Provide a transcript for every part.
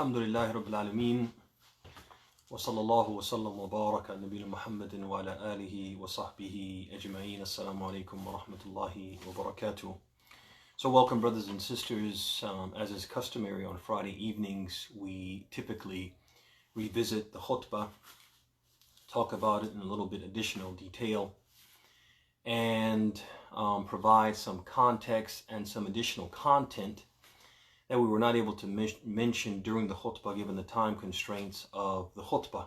Alhamdulillahi Rabbil Alameen. Wa sallallahu wa sallam wa baraka ala nabiyina Muhammadin wa ala alihi wa sahbihi ajma'een. Assalamu alaikum wa rahmatullahi wa barakatuh. So welcome, brothers and sisters. As is customary on Friday evenings, we typically revisit the khutbah, talk about it in a little bit additional detail, and provide some context and some additional content that we were not able to mention during the khutbah given the time constraints of the khutbah.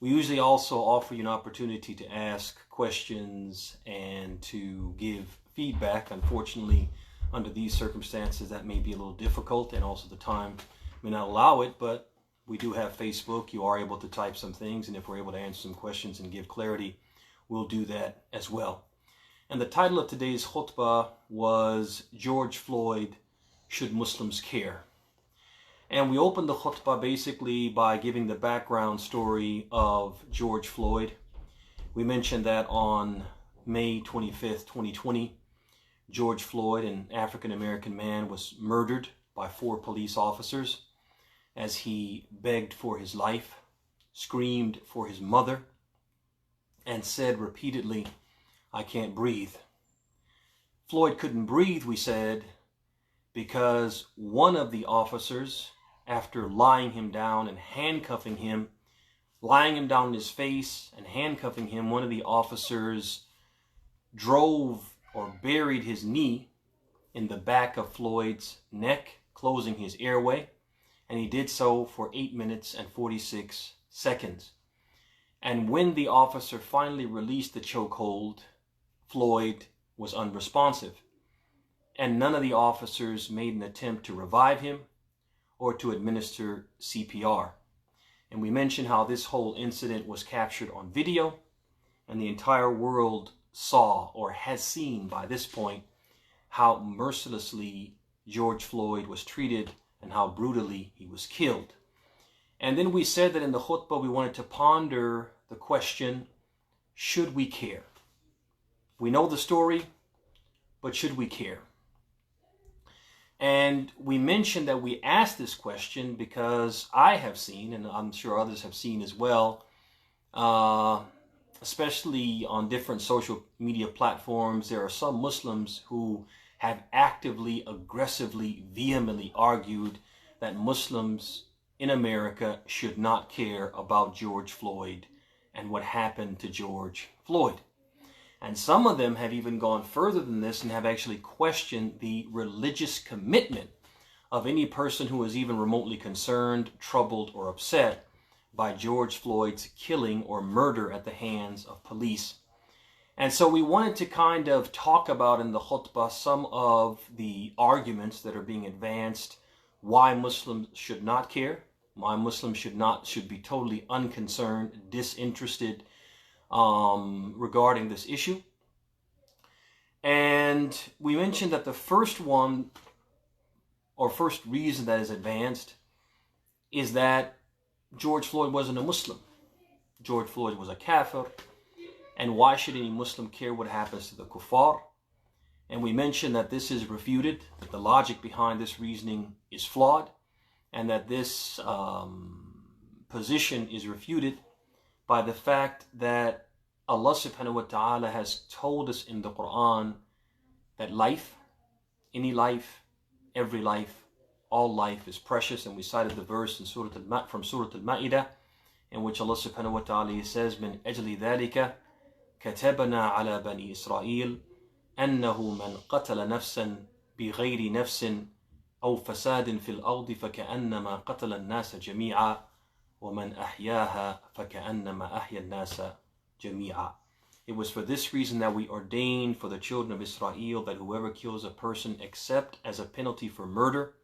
We usually also offer you an opportunity to ask questions and to give feedback. Unfortunately, under these circumstances, that may be a little difficult, and also the time may not allow it, but we do have Facebook. You are able to type some things, and if we're able to answer some questions and give clarity, we'll do that as well. And the title of today's khutbah was George Floyd, Should Muslims Care? And we opened the khutbah basically by giving the background story of George Floyd. We mentioned that on May 25th, 2020, George Floyd, an African-American man, was murdered by 4 police officers as he begged for his life, screamed for his mother, and said repeatedly, "I can't breathe." Floyd couldn't breathe, we said, because one of the officers, after lying him down and handcuffing him, lying him down on his face and handcuffing him, one of the officers drove or buried his knee in the back of Floyd's neck, closing his airway, and he did so for 8 minutes and 46 seconds. And when the officer finally released the chokehold, Floyd was unresponsive. And none of the officers made an attempt to revive him or to administer CPR. And we mentioned how this whole incident was captured on video, and the entire world saw, or has seen by this point, how mercilessly George Floyd was treated and how brutally he was killed. And then we said that in the khutbah we wanted to ponder the question, should we care? We know the story, but should we care? And we mentioned that we asked this question because I have seen, and I'm sure others have seen as well, especially on different social media platforms, there are some Muslims who have actively, aggressively, vehemently argued that Muslims in America should not care about George Floyd and what happened to George Floyd. And some of them have even gone further than this and have actually questioned the religious commitment of any person who is even remotely concerned, troubled, or upset by George Floyd's killing or murder at the hands of police. And so we wanted to kind of talk about in the khutbah some of the arguments that are being advanced, why Muslims should not care, why Muslims should be totally unconcerned, disinterested, regarding this issue. And we mentioned that the first one, or first reason that is advanced, is that George Floyd wasn't a Muslim. George Floyd was a kafir, and why should any Muslim care what happens to the kuffar? And we mentioned that this is refuted, that the logic behind this reasoning is flawed, and that this position is refuted by the fact that Allah subhanahu wa ta'ala has told us in the Quran that life, any life, every life, all life is precious. And we cited the verse in from Surah Al-Ma'idah, in which Allah subhanahu wa ta'ala says, "Min ajli dhalika katabna ala bani Israel annahu man qatala nafsan bighayri nafsin aw fasadin fil ardi faka'annama qatala an-nasa jami'a وَمَنْ أَحْيَاهَا فَكَأَنَّمَا أَحْيَا النَّاسَ جَمِيعًا." It was for this reason that we ordained for the children of Israel that whoever kills a person except as a penalty for murder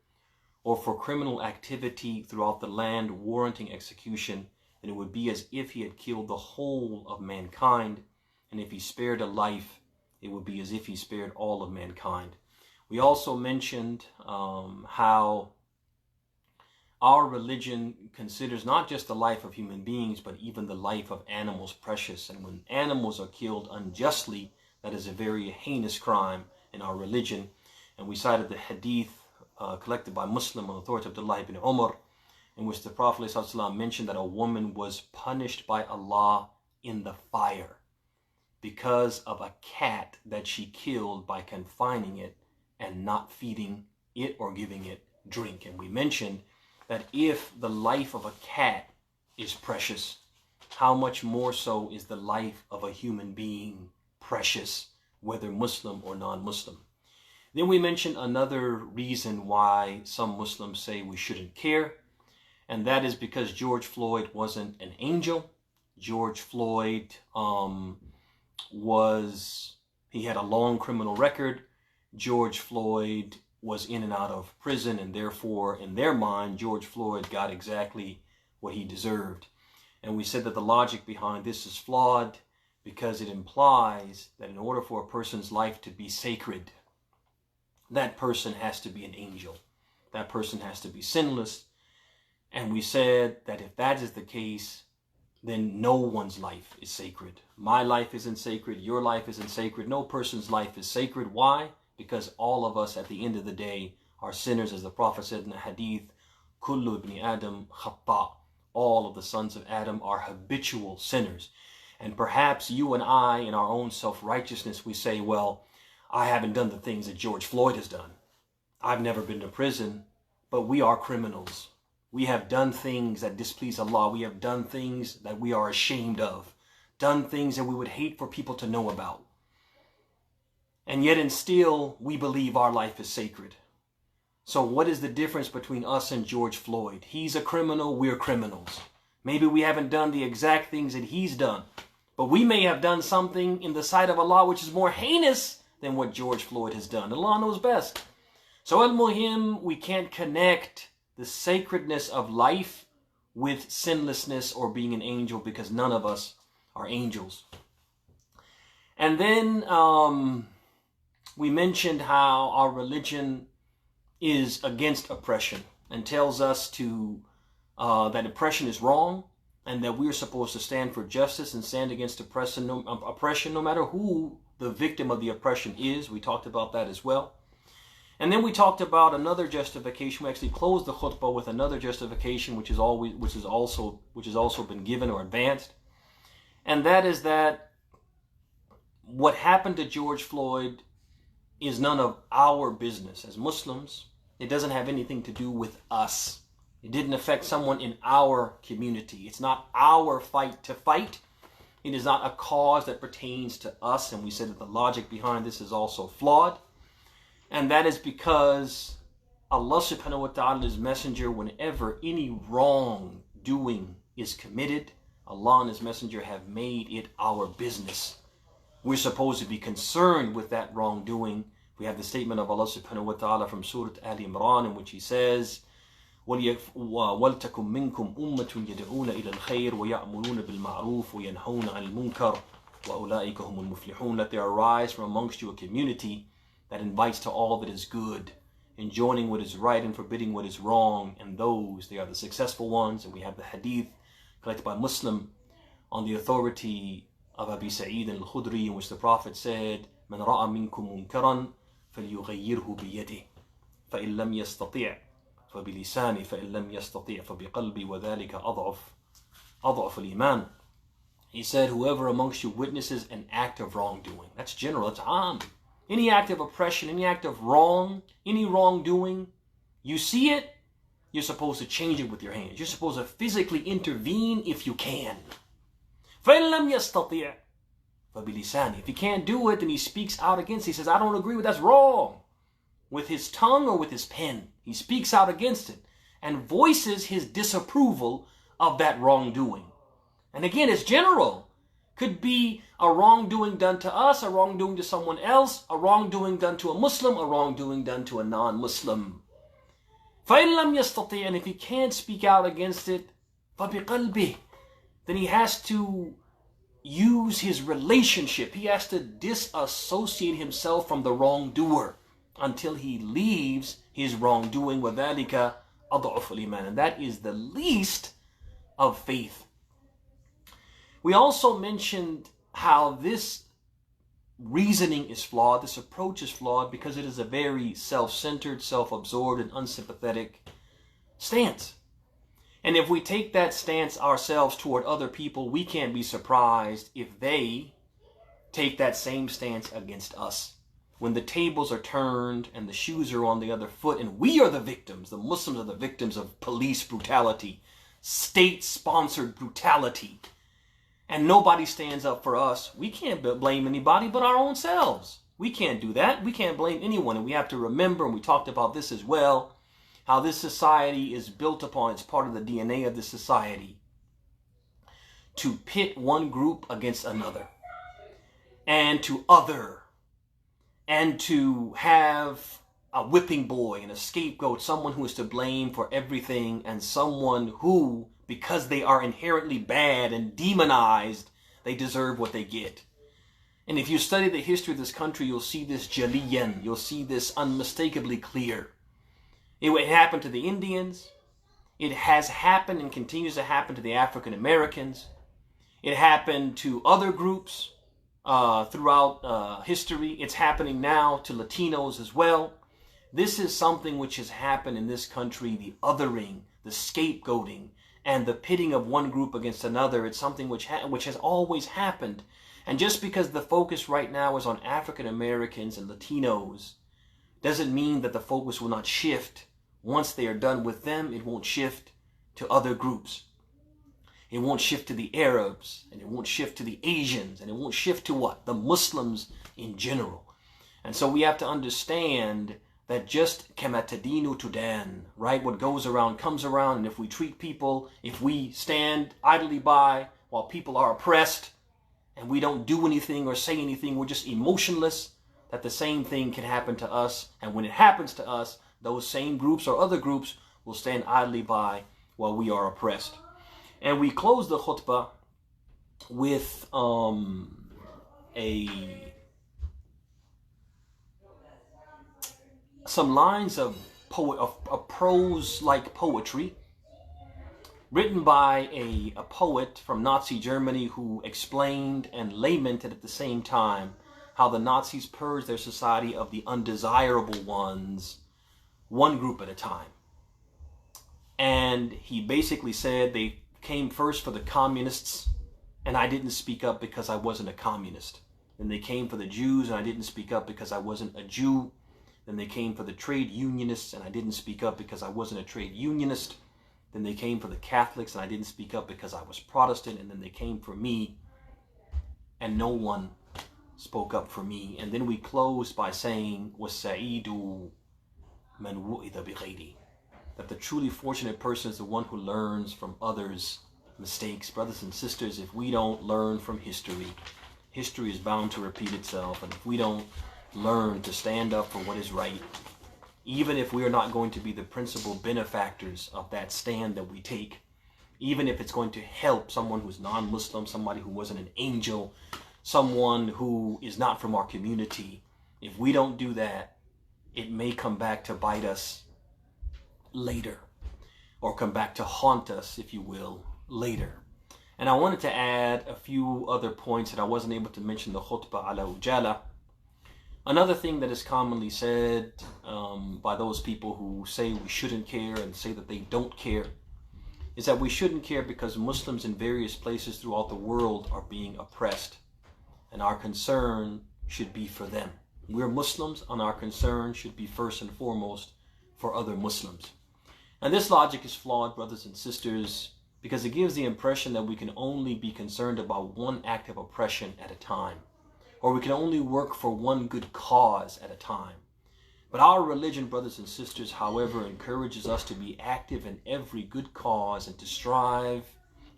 or for criminal activity throughout the land warranting execution, then it would be as if he had killed the whole of mankind. And if he spared a life, it would be as if he spared all of mankind. We also mentioned how our religion considers not just the life of human beings, but even the life of animals precious. And when animals are killed unjustly, that is a very heinous crime in our religion. And we cited the hadith collected by Muslim on the authority of Abd'Llah ibn Umar, in which the Prophet ﷺ mentioned that a woman was punished by Allah in the fire because of a cat that she killed by confining it and not feeding it or giving it drink. And we mentioned that if the life of a cat is precious, how much more so is the life of a human being precious, whether Muslim or non-Muslim. Then we mentioned another reason why some Muslims say we shouldn't care, and that is because George Floyd wasn't an angel. George Floyd he had a long criminal record. George Floyd was in and out of prison, and therefore, in their mind, George Floyd got exactly what he deserved. And we said that the logic behind this is flawed because it implies that in order for a person's life to be sacred, that person has to be an angel. That person has to be sinless. And we said that if that is the case, then no one's life is sacred. My life isn't sacred. Your life isn't sacred. No person's life is sacred. Why? Because all of us at the end of the day are sinners, as the Prophet said in the hadith, Kullu ibn Adam khata. All of the sons of Adam are habitual sinners. And perhaps you and I, in our own self-righteousness, we say, well, I haven't done the things that George Floyd has done. I've never been to prison, but we are criminals. We have done things that displease Allah. We have done things that we are ashamed of, done things that we would hate for people to know about. And yet and still, we believe our life is sacred. So what is the difference between us and George Floyd? He's a criminal, we're criminals. Maybe we haven't done the exact things that he's done, but we may have done something in the sight of Allah which is more heinous than what George Floyd has done. Allah knows best. So al-muhim, we can't connect the sacredness of life with sinlessness or being an angel, because none of us are angels. And then we mentioned how our religion is against oppression and tells us that oppression is wrong, and that we're supposed to stand for justice and stand against oppression no matter who the victim of the oppression is. We talked about that as well. And then we talked about another justification. We actually closed the khutbah with another justification, which has also been given or advanced, and that is that what happened to George Floyd is none of our business as Muslims. It doesn't have anything to do with us. It didn't affect someone in our community. It's not our fight to fight. It is not a cause that pertains to us. And we said that the logic behind this is also flawed. And that is because Allah subhanahu wa ta'ala's messenger, whenever any wrongdoing is committed, Allah and His messenger have made it our business. We're supposed to be concerned with that wrongdoing. We have the statement of Allah subhanahu wa ta'ala from Surah Al-Imran, in which He says, وَلْتَكُمْ مِنْكُمْ أُمَّةٌ يَدْعُونَ إِلَى الْخَيْرِ وَيَأْمُرُونَ بِالْمَعْرُوفِ وَيَنْهَوْنَ عَنِ الْمُنْكَرِ وَأُولَٰئِكَ هُمُ الْمُفْلِحُونَ. Let there arise from amongst you a community that invites to all that is good, enjoining what is right and forbidding what is wrong, and those, they are the successful ones. And we have the hadith collected by Muslim on the authority of Abi Sa'id al-Khudri, in which the Prophet said, مَنْ رَأَى مِنْكُمْ مُنْكَرًا فَلْيُغَيِّرْهُ بِيَدِهِ فَإِنْ لَمْ يَسْتَطِعْ فَبِلِسَانِهِ فَإِنْ لَمْ يَسْتَطِعْ فَبِقَلْبِهِ وَذَلِكَ أَضْعَفُ الْإِيمَانِ. He said, whoever amongst you witnesses an act of wrongdoing, that's general, it's am. Any act of oppression, any act of wrong, any wrongdoing, you see it, you're supposed to change it with your hands. You're supposed to physically intervene if you can. فَإِنْ لَمْ يَسْتَطِعْ فَبِلِسَانِهِ. If he can't do it, then he speaks out against it. He says, I don't agree with that's wrong. With his tongue or with his pen, he speaks out against it and voices his disapproval of that wrongdoing. And again, it's general. Could be a wrongdoing done to us, a wrongdoing to someone else, a wrongdoing done to a Muslim, a wrongdoing done to a non-Muslim. فَإِنْ لَمْ يَسْتَطِعْ. And if he can't speak out against it, فَبِقَلْبِهِ. Then he has to use his relationship. He has to disassociate himself from the wrongdoer until he leaves his wrongdoing. وَذَلِكَ أَضْعُفُ الْإِيمَانِ. And that is the least of faith. We also mentioned how this reasoning is flawed, this approach is flawed, because it is a very self-centered, self-absorbed, and unsympathetic stance. And if we take that stance ourselves toward other people, we can't be surprised if they take that same stance against us. When the tables are turned and the shoes are on the other foot and we are the victims, the Muslims are the victims of police brutality, state-sponsored brutality, and nobody stands up for us, we can't blame anybody but our own selves. We can't do that. We can't blame anyone. And we have to remember, and we talked about this as well, how this society is built upon, it's part of the DNA of the society, to pit one group against another, and to other, and to have a whipping boy and a scapegoat, someone who is to blame for everything, and someone who, because they are inherently bad and demonized, they deserve what they get. And if you study the history of this country, you'll see this jaliyan, you'll see this unmistakably clear. It happened to the Indians. It has happened and continues to happen to the African Americans. It happened to other groups throughout history. It's happening now to Latinos as well. This is something which has happened in this country, the othering, the scapegoating, and the pitting of one group against another. It's something which has always happened. And just because the focus right now is on African Americans and Latinos doesn't mean that the focus will not shift. Once they are done with them, it won't shift to other groups. It won't shift to the Arabs, and it won't shift to the Asians, and it won't shift to what? The Muslims in general. And so we have to understand that just kama tadinu tudan, right? What goes around comes around, and if we treat people, if we stand idly by while people are oppressed, and we don't do anything or say anything, we're just emotionless, that the same thing can happen to us. And when it happens to us, those same groups or other groups will stand idly by while we are oppressed. And we close the khutbah with some lines of prose-like poetry written by a poet from Nazi Germany who explained and lamented at the same time how the Nazis purged their society of the undesirable ones, one group at a time. And he basically said they came first for the communists, and I didn't speak up because I wasn't a communist. Then they came for the Jews, and I didn't speak up because I wasn't a Jew. Then they came for the trade unionists, and I didn't speak up because I wasn't a trade unionist. Then they came for the Catholics, and I didn't speak up because I was Protestant. And then they came for me, and no one spoke up for me. And then we closed by saying, وَالسَّعِيدُ مَنْ وُئِذَ بِغَيْرِهِ, that the truly fortunate person is the one who learns from others' mistakes. Brothers and sisters, if we don't learn from history, history is bound to repeat itself. And if we don't learn to stand up for what is right, even if we are not going to be the principal benefactors of that stand that we take, even if it's going to help someone who's non-Muslim, somebody who wasn't an angel, someone who is not from our community, if we don't do that, it may come back to bite us later, or come back to haunt us, if you will, later. And I wanted to add a few other points that I wasn't able to mention the khutbah ala ujala. Another thing that is commonly said by those people who say we shouldn't care and say that they don't care is that we shouldn't care because Muslims in various places throughout the world are being oppressed, and our concern should be for them. We're Muslims, and our concern should be first and foremost for other Muslims. And this logic is flawed, brothers and sisters, because it gives the impression that we can only be concerned about one act of oppression at a time, or we can only work for one good cause at a time. But our religion, brothers and sisters, however, encourages us to be active in every good cause and to strive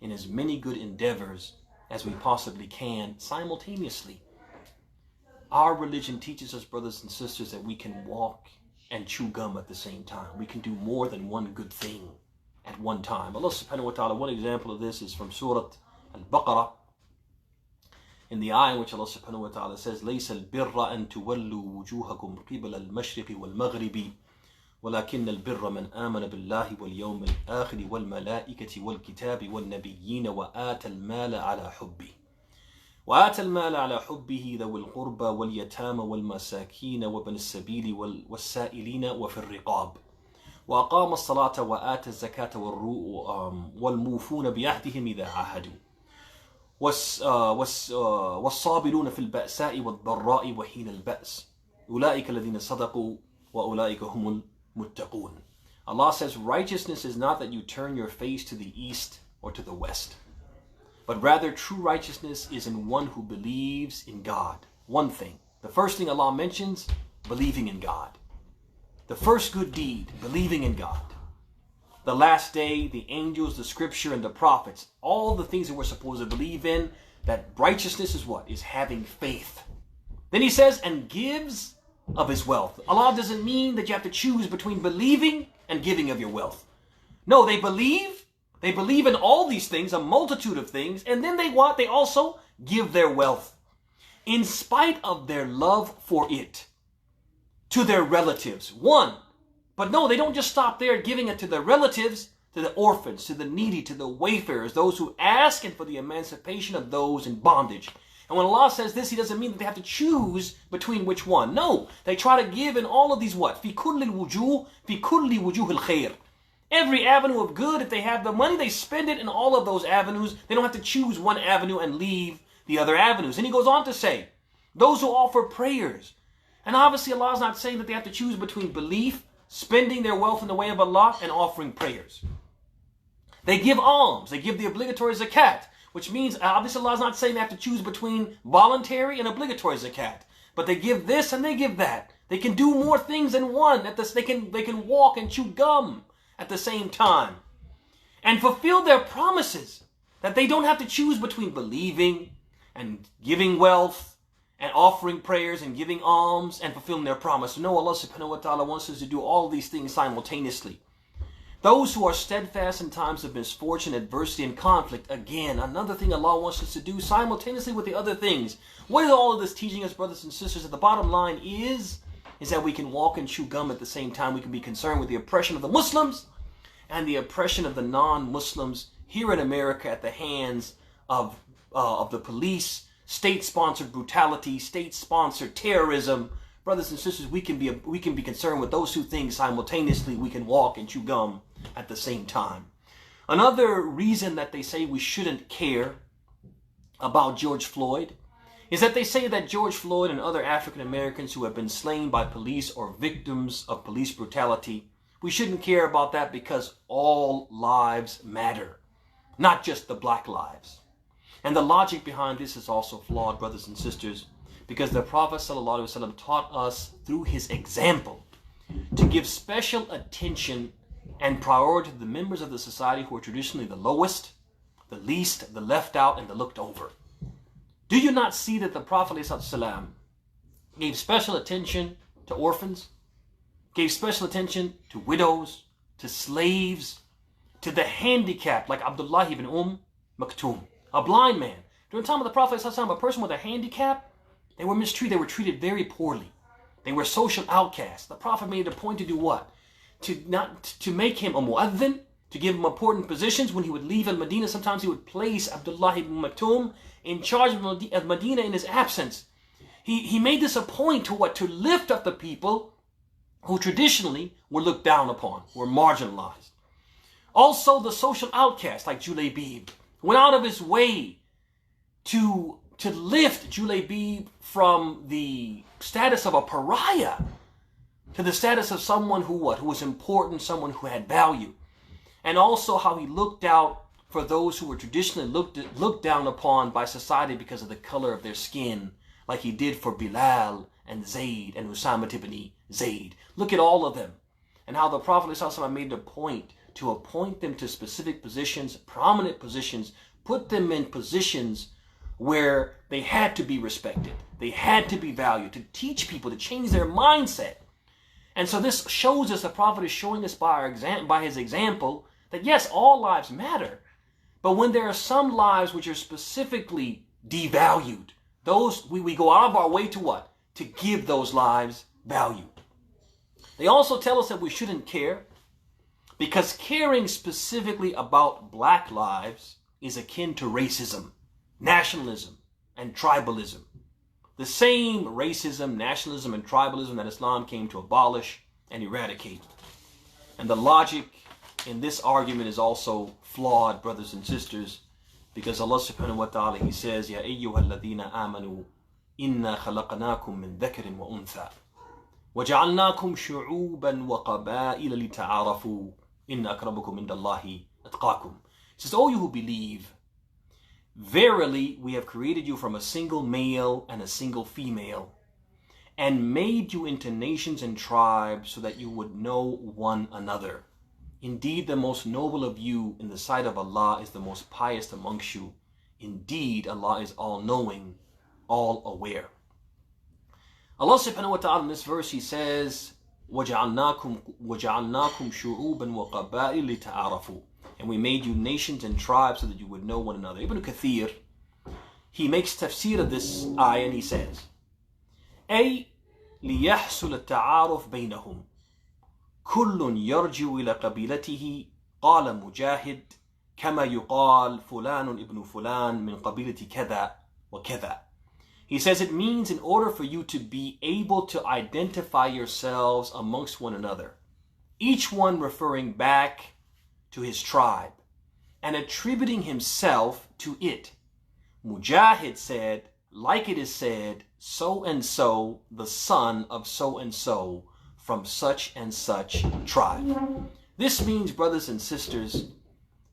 in as many good endeavors as we possibly can simultaneously. Our religion teaches us, brothers and sisters, that we can walk and chew gum at the same time. We can do more than one good thing at one time. Allah subhanahu wa ta'ala, one example of this is from Surah Al-Baqarah, in the ayah in which Allah subhanahu wa ta'ala says, لَيْسَ الْبِرَّ أَن تُوَلُّوا وُجُوهَكُمْ قِبَلَ الْمَشْرِقِ وَالْمَغْرِبِ وَلَكِنَّ الْبِرَّ مَنْ آمَنَ بِاللَّهِ وَالْيَوْمِ الْآخِرِ وَالْمَلَائِكَةِ وَالْكِتَابِ وَالنَّبِيِّينَ وَآتَى المال على حبه ذوي القربى واليتامى والمساكين وابن السبيل والسائلين وفي الرقاب وأقام الصلاة وآتى الزكاة والموفون بعهدهم إذا عاهدوا والصابرون في البأساء والضراء وحين البأس أولئك الذين صدقوا وأولئك هم المتقون. Allah says righteousness is not that you turn your face to the east or to the west, but rather true righteousness is in one who believes in God. One thing. The first thing Allah mentions, believing in God. The first good deed, believing in God. The last day, the angels, the scripture, and the prophets. All the things that we're supposed to believe in, that righteousness is what? Is having faith. Then he says, and gives of his wealth. Allah doesn't mean that you have to choose between believing and giving of your wealth. No, they believe in all these things, a multitude of things, and then they also give their wealth in spite of their love for it to their relatives. But no, they don't just stop there giving it to their relatives, to the orphans, to the needy, to the wayfarers, those who ask, and for the emancipation of those in bondage. And when Allah says this, He doesn't mean that they have to choose between which one. No, they try to give in all of these what? في كل الوجوه في كل وجوه الخير. Every avenue of good, if they have the money, they spend it in all of those avenues. They don't have to choose one avenue and leave the other avenues. And He goes on to say, those who offer prayers. And obviously Allah is not saying that they have to choose between belief, spending their wealth in the way of Allah, and offering prayers. They give alms. They give the obligatory zakat, which means obviously Allah is not saying they have to choose between voluntary and obligatory zakat. But they give this and they give that. They can do more things than one. They can walk and chew gum at the same time. And fulfill their promises. That they don't have to choose between believing and giving wealth and offering prayers and giving alms and fulfilling their promise. No, Allah subhanahu wa ta'ala wants us to do all these things simultaneously. Those who are steadfast in times of misfortune, adversity, and conflict. Again, another thing Allah wants us to do simultaneously with the other things. What is all of this teaching us, brothers and sisters? At the bottom line is that we can walk and chew gum at the same time. We can be concerned with the oppression of the Muslims and the oppression of the non-Muslims here in America at the hands of the police, state-sponsored brutality, state-sponsored terrorism. Brothers and sisters, we can be concerned with those two things simultaneously. We can walk and chew gum at the same time. Another reason that they say we shouldn't care about George Floyd is that they say that George Floyd and other African Americans who have been slain by police or victims of police brutality, we shouldn't care about that because all lives matter, not just the black lives. And the logic behind this is also flawed, brothers and sisters, because the Prophet ﷺ taught us through his example to give special attention and priority to the members of the society who are traditionally the lowest, the least, the left out, and the looked over. Do you not see that the Prophet ﷺ gave special attention to orphans, gave special attention to widows, to slaves, to the handicapped, like Abd'Llah ibn Maktoum, a blind man. During the time of the Prophet ﷺ, a person with a handicap, they were mistreated. They were treated very poorly. They were social outcasts. The Prophet made it a point to do what? To make him a mu'adhin, to give him important positions. When he would leave Al-Madinah, sometimes he would place Abdullah ibn Maktoum in charge of Medina in his absence. He made this a point to what? To lift up the people who traditionally were looked down upon, were marginalized. Also the social outcasts like Julaybib went out of his way to lift Julaybib from the status of a pariah to the status of someone who was important, someone who had value. And also how he looked out for those who were traditionally looked down upon by society because of the color of their skin, like he did for Bilal and Zayd and Usama ibn Zayd. Look at all of them. And how the Prophet ﷺ made a point to appoint them to specific positions, prominent positions, put them in positions where they had to be respected. They had to be valued, to teach people, to change their mindset. And so this shows us, the Prophet is showing us by his example that yes, all lives matter. But when there are some lives which are specifically devalued, those we go out of our way to what? To give those lives value. They also tell us that we shouldn't care because caring specifically about black lives is akin to racism, nationalism, and tribalism. The same racism, nationalism, and tribalism that Islam came to abolish and eradicate. And the logic in this argument is also flawed, brothers and sisters, because Allah subhanahu wa ta'ala, He says, Ya ayyuha alladhina amanu, inna khalaqnakum min dhakarin wa untha, وَجَعَلْنَاكُمْ شُعُوبًا وَقَبَائِلَ لِتَعَارَفُوا إِنَّ أَكْرَمَكُمْ عِنْدَ اللَّهِ أَتْقَاكُمْ. He says, O you who believe, verily we have created you from a single male and a single female, and made you into nations and tribes so that you would know one another. Indeed, the most noble of you in the sight of Allah is the most pious amongst you. Indeed, Allah is all-knowing, all-aware. Allah subhanahu wa ta'ala in this verse, He says, وَجَعَلْنَاكُمْ شُعُوبًا وَقَبَائِلِ لِتَعَارَفُوا. And we made you nations and tribes so that you would know one another. Ibn Kathir, he makes tafsir of this ayah and he says, أي ليحصل التعارف بينهم كل يرجع إلى قبيلته قال مجاهد كما يقال فلان ابن فلان من قبيلة كذا وكذا. He says it means in order for you to be able to identify yourselves amongst one another, each one referring back to his tribe and attributing himself to it. Mujahid said, like it is said, so and so, the son of so and so, from such and such tribe. This means, brothers and sisters,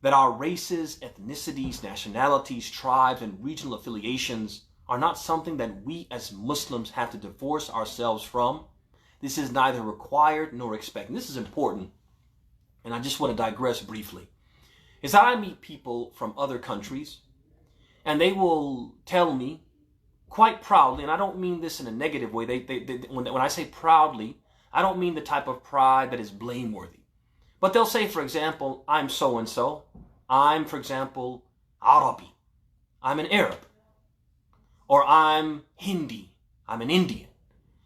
that our races, ethnicities, nationalities, tribes, and regional affiliations are not something that we as Muslims have to divorce ourselves from. This is neither required nor expected. This is important, and I just want to digress briefly. Is that I meet people from other countries, and they will tell me quite proudly, and I don't mean this in a negative way. When I say proudly, I don't mean the type of pride that is blameworthy. But they'll say, for example, I'm so-and-so. I'm, for example, Arabi. I'm an Arab. Or I'm Hindi. I'm an Indian.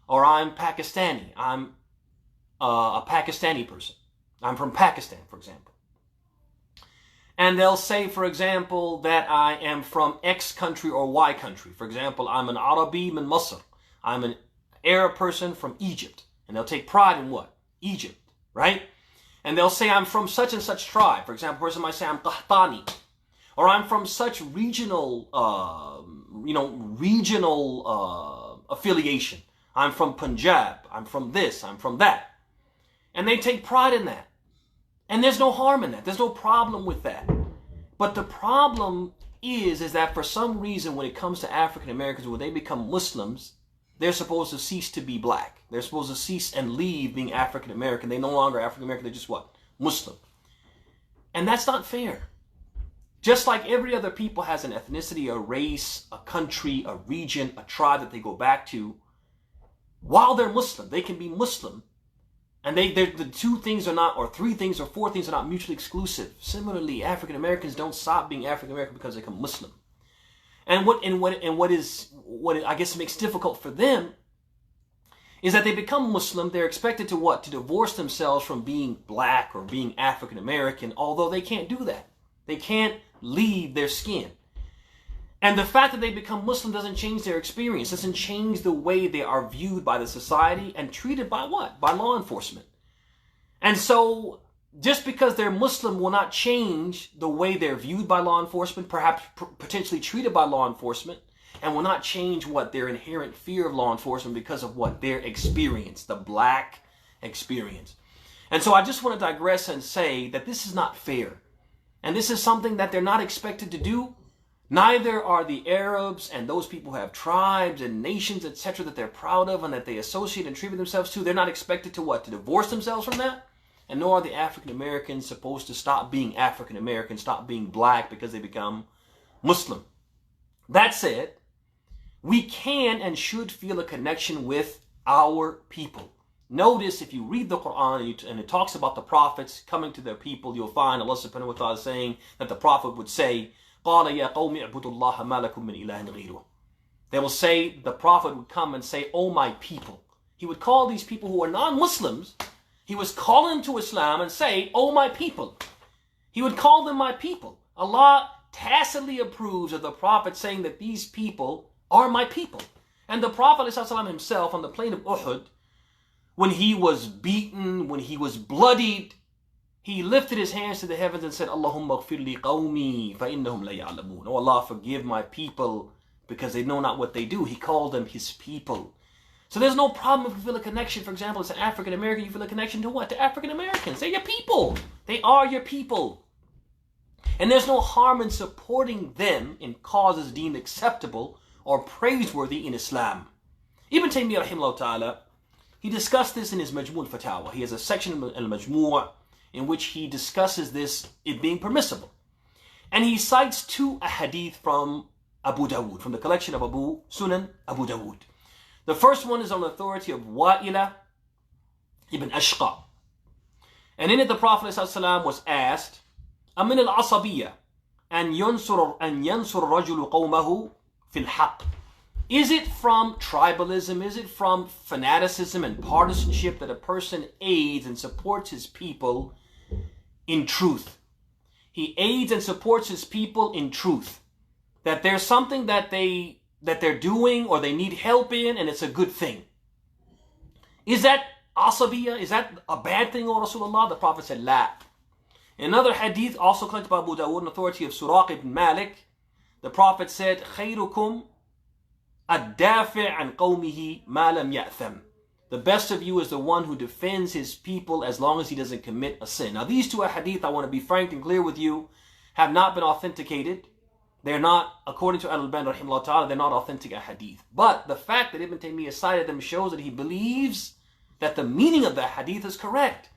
Or I'm Pakistani. I'm a Pakistani person. I'm from Pakistan, for example. And they'll say, for example, that I am from X country or Y country. For example, I'm an Arabi min Masr. I'm an Arab person from Egypt. And they'll take pride in what? Egypt, right? And they'll say, I'm from such and such tribe. For example, a person might say, I'm Qahtani. Or I'm from such regional, affiliation. I'm from Punjab. I'm from this. I'm from that. And they take pride in that. And there's no harm in that. There's no problem with that. But the problem is that for some reason, when it comes to African Americans, when they become Muslims, they're supposed to cease to be black. They're supposed to cease and leave being African American. They're no longer African American. They're just what? Muslim. And that's not fair. Just like every other people has an ethnicity, a race, a country, a region, a tribe that they go back to, while they're Muslim, they can be Muslim. And the two things are not, or three things or four things are not mutually exclusive. Similarly, African Americans don't stop being African American because they become Muslim. And what I guess makes difficult for them is that they become Muslim. They're expected to what? To divorce themselves from being black or being African American, although they can't do that. They can't leave their skin. And the fact that they become Muslim doesn't change their experience, doesn't change the way they are viewed by the society and treated by what? By law enforcement. And so just because they're Muslim will not change the way they're viewed by law enforcement, perhaps potentially treated by law enforcement, and will not change what their inherent fear of law enforcement because of what their experience, the black experience. And so I just want to digress and say that this is not fair. And this is something that they're not expected to do. Neither are the Arabs and those people who have tribes and nations, etc., that they're proud of and that they associate and attribute themselves to. They're not expected to what? To divorce themselves from that. And nor are the African Americans supposed to stop being African American, stop being black because they become Muslim. That said, we can and should feel a connection with our people. Notice if you read the Quran and it talks about the prophets coming to their people, you'll find Allah subhanahu wa ta'ala saying that the prophet would say, قَالَ يَا قَوْمِ اعْبُدُوا اللَّهَ مَا لَكُم مِّنْ إِلَٰهٍ غَيْرُهُ. They will say, the prophet would come and say, oh my people. He would call these people who are non-Muslims, he was calling them to Islam and say, oh my people. He would call them my people. Allah tacitly approves of the prophet saying that these people are my people. And the Prophet ﷺ himself on the plain of Uhud, when he was beaten, when he was bloodied, he lifted his hands to the heavens and said, Allahumma ghfir li qawmi fa innahum la ya'lamun. Oh Allah, forgive my people because they know not what they do. He called them his people. So there's no problem if you feel a connection. For example, as an African American, you feel a connection to what? To African Americans. They're your people. They are your people. And there's no harm in supporting them in causes deemed acceptable or praiseworthy in Islam. Ibn Taymiyyah rahimahullah ta'ala, he discussed this in his Majmu' al-Fatawa. He has a section in al-Majmu' in which he discusses this, it being permissible. And he cites two ahadith from Abu Dawood, from the collection of Sunan Abu Dawood. The first one is on the authority of Wa'ila ibn Ashqa. And in it the Prophet ﷺ was asked, Amin al-Asabiyya an yansur rajulu qawmahu fil haqq. Is it from tribalism, is it from fanaticism and partisanship that a person aids and supports his people in truth? He aids and supports his people in truth. That there's something that they're doing or they need help in and it's a good thing. Is that asabiyya? Is that a bad thing, O Rasulullah? The Prophet said, La. In another hadith, also collected by Abu Dawood, an authority of Suraq ibn Malik, the Prophet said, Khayrukum ad-dafi' an qawmihi ma lam ya'tham. The best of you is the one who defends his people as long as he doesn't commit a sin. Now these two hadith, I want to be frank and clear with you, have not been authenticated. They're not, according to Al-Albani rahimahullah ta'ala, they're not authentic hadith. But the fact that Ibn Taymiyyah cited them shows that he believes that the meaning of that hadith is correct.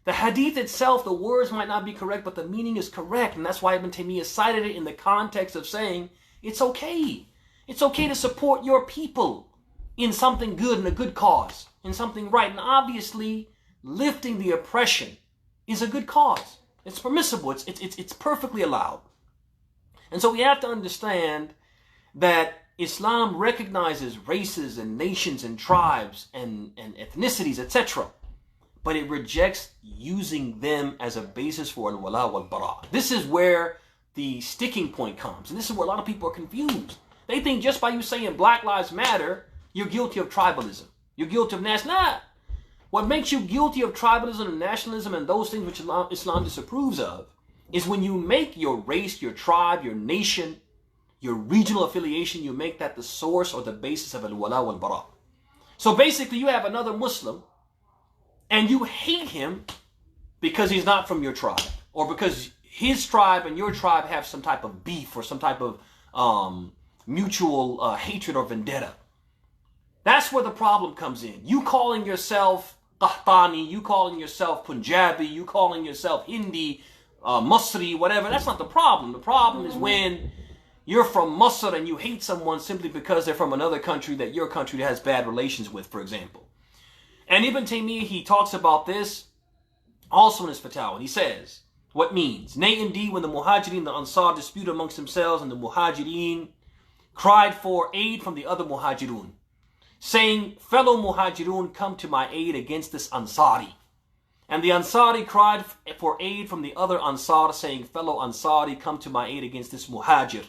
The hadith itself, the words might not be correct, but the meaning is correct. And that's why Ibn Taymiyyah cited it in the context of saying, it's okay. It's okay to support your people in something good, in a good cause, in something right. And obviously, lifting the oppression is a good cause. It's permissible. It's perfectly allowed. And so we have to understand that Islam recognizes races and nations and tribes and ethnicities, etc. But it rejects using them as a basis for al-wala wal-bara. This is where the sticking point comes. And this is where a lot of people are confused. They think just by you saying Black Lives Matter, you're guilty of tribalism. You're guilty of nationalism. What makes you guilty of tribalism and nationalism and those things which Islam disapproves of is when you make your race, your tribe, your nation, your regional affiliation, you make that the source or the basis of al-wala wal-bara. So basically you have another Muslim and you hate him because he's not from your tribe or because his tribe and your tribe have some type of beef or some type of mutual hatred or vendetta. That's where the problem comes in. You calling yourself Qahtani, you calling yourself Punjabi, you calling yourself Hindi, Masri, whatever, that's not the problem. The problem is when you're from Masr and you hate someone simply because they're from another country that your country has bad relations with, for example. And Ibn Taymiyyah, he talks about this also in his Fatawa. He says, what means? Nay, indeed, when the Muhajirin and the Ansar disputed amongst themselves and the Muhajirin cried for aid from the other Muhajirun, saying, fellow Muhajirun, come to my aid against this Ansari. And the Ansari cried for aid from the other Ansar, saying, fellow Ansari, come to my aid against this Muhajir.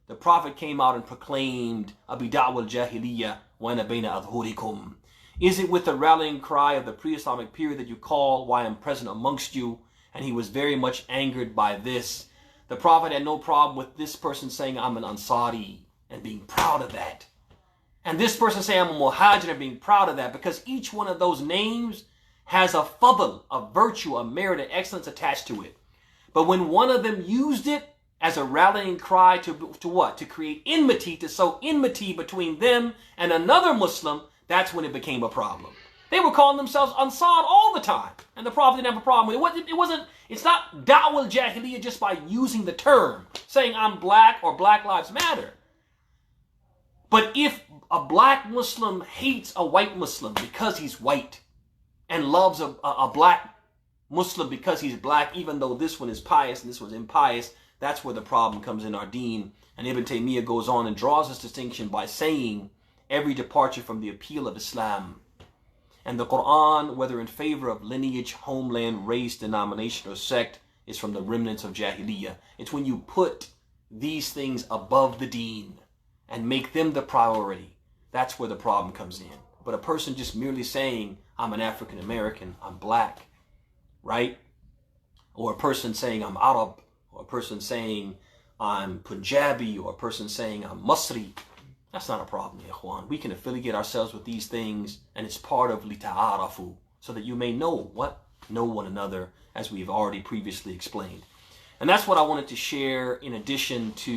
The Prophet came out and proclaimed, Abi da'wa al-jahiliyyah wa ana bayna adhurikum. Is it with the rallying cry of the pre-Islamic period that you call, why I'm present amongst you? And he was very much angered by this. The Prophet had no problem with this person saying, I'm an Ansari, and being proud of that. And this person saying, I'm a Muhajir, and being proud of that, because each one of those names has a fadl, a virtue, a merit, an excellence attached to it. But when one of them used it as a rallying cry to what? To create enmity, to sow enmity between them and another Muslim, that's when it became a problem. They were calling themselves Ansar all the time. And the Prophet didn't have a problem with it. It's not da'wah al-jahiliyyah just by using the term, saying I'm black or Black Lives Matter. But if a black Muslim hates a white Muslim because he's white, and loves a black Muslim because he's black, even though this one is pious and this one's impious, that's where the problem comes in our deen. And Ibn Taymiyyah goes on and draws this distinction by saying every departure from the appeal of Islam and the Quran, whether in favor of lineage, homeland, race, denomination, or sect, is from the remnants of Jahiliyyah. It's when you put these things above the deen and make them the priority, that's where the problem comes in. But a person just merely saying, I'm an African American, I'm black, right? or a person saying I'm Arab, or a person saying I'm Punjabi, or a person saying I'm Masri. That's not a problem, ya ikhwan. We can affiliate ourselves with these things, and it's part of lita'arafu, so that you may know one another, as we've already previously explained. And that's what I wanted to share in addition to,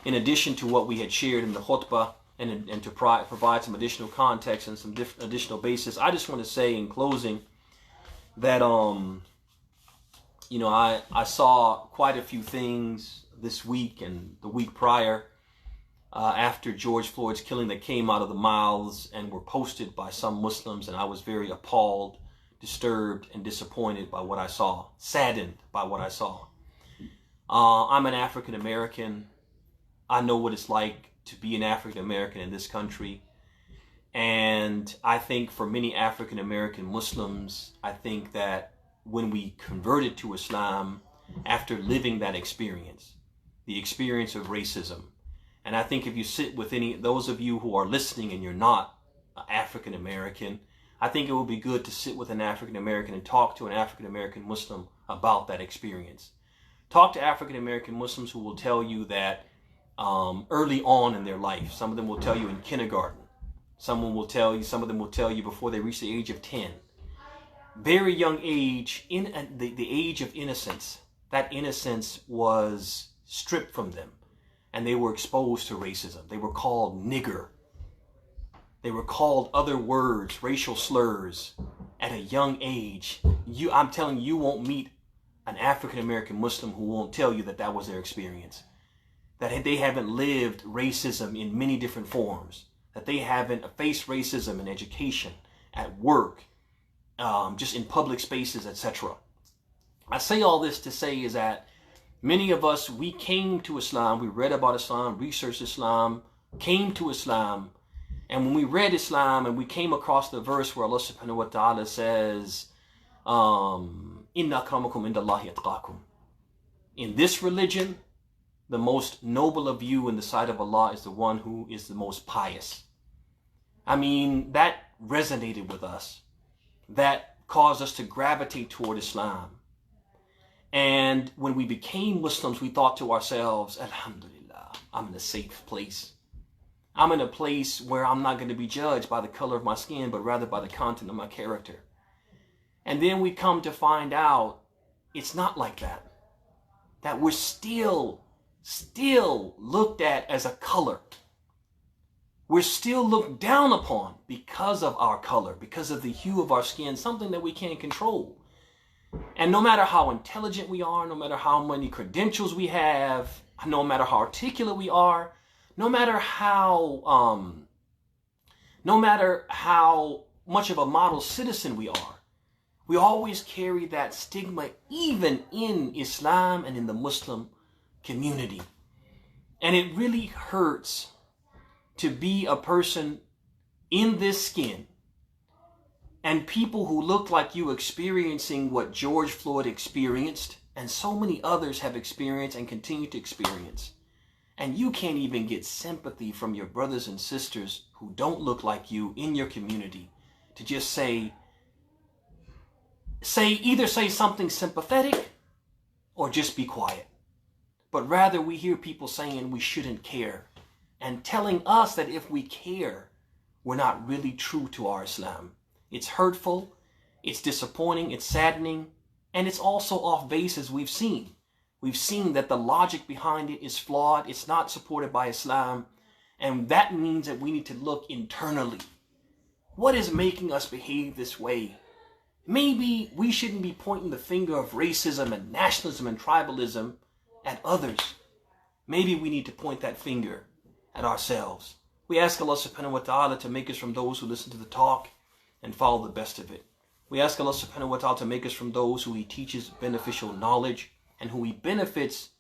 in addition to what we had shared in the khutbah, and to provide some additional context and some additional basis. I just want to say in closing that, I saw quite a few things this week and the week prior after George Floyd's killing that came out of the mouths and were posted by some Muslims, and I was very appalled, disturbed, and disappointed by what I saw, saddened by what I saw. I'm an African American. I know what it's like to be an African American in this country. And I think for many African American Muslims, I think that when we converted to Islam after living that experience, the experience of racism, and I think if you sit with those of you who are listening and you're not African American, I think it would be good to sit with an African American and talk to an African American Muslim about that experience. Talk to African American Muslims who will tell you that early on in their life, some of them will tell you in kindergarten, some of them will tell you before they reach the age of 10. Very young age, in the age of innocence, that innocence was stripped from them, and they were exposed to racism. They were called nigger. They were called other words, racial slurs at a young age. I'm telling you, you won't meet an African American Muslim who won't tell you that that was their experience. That they haven't lived racism in many different forms. That they haven't faced racism in education, at work, just in public spaces, etc. I say all this to say is that many of us, we came to Islam, we read about Islam, researched Islam, came to Islam, and when we read Islam and we came across the verse where Allah subhanahu wa ta'ala says, Inna akramakum indallahi atqakum. In this religion, the most noble of you in the sight of Allah is the one who is the most pious. I mean, that resonated with us. That caused us to gravitate toward Islam. And when we became Muslims, we thought to ourselves, Alhamdulillah, I'm in a safe place. I'm in a place where I'm not going to be judged by the color of my skin, but rather by the content of my character. And then we come to find out it's not like that. That we're still looked at as a color. We're still looked down upon because of our color, because of the hue of our skin, something that we can't control. And no matter how intelligent we are, no matter how many credentials we have, no matter how articulate we are, no matter how much of a model citizen we are, we always carry that stigma even in Islam and in the Muslim community. And it really hurts to be a person in this skin and people who look like you experiencing what George Floyd experienced and so many others have experienced and continue to experience. And you can't even get sympathy from your brothers and sisters who don't look like you in your community to just either say something sympathetic or just be quiet. But rather we hear people saying we shouldn't care and telling us that if we care, we're not really true to our Islam. It's hurtful, it's disappointing, it's saddening, and it's also off base, as we've seen. We've seen that the logic behind it is flawed, it's not supported by Islam, and that means that we need to look internally. What is making us behave this way? Maybe we shouldn't be pointing the finger of racism and nationalism and tribalism at others. Maybe we need to point that finger at ourselves. We ask Allah subhanahu wa ta'ala to make us from those who listen to the talk and follow the best of it. We ask Allah subhanahu wa ta'ala to make us from those who He teaches beneficial knowledge and who He benefits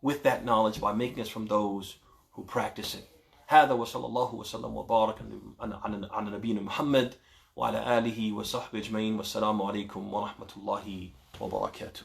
with that knowledge by making us from those who practice it. هذا وصلى الله وسلم وبارك على نبينا محمد وعلى آله وصحبه أجمعين والسلام عليكم ورحمة الله وبركاته.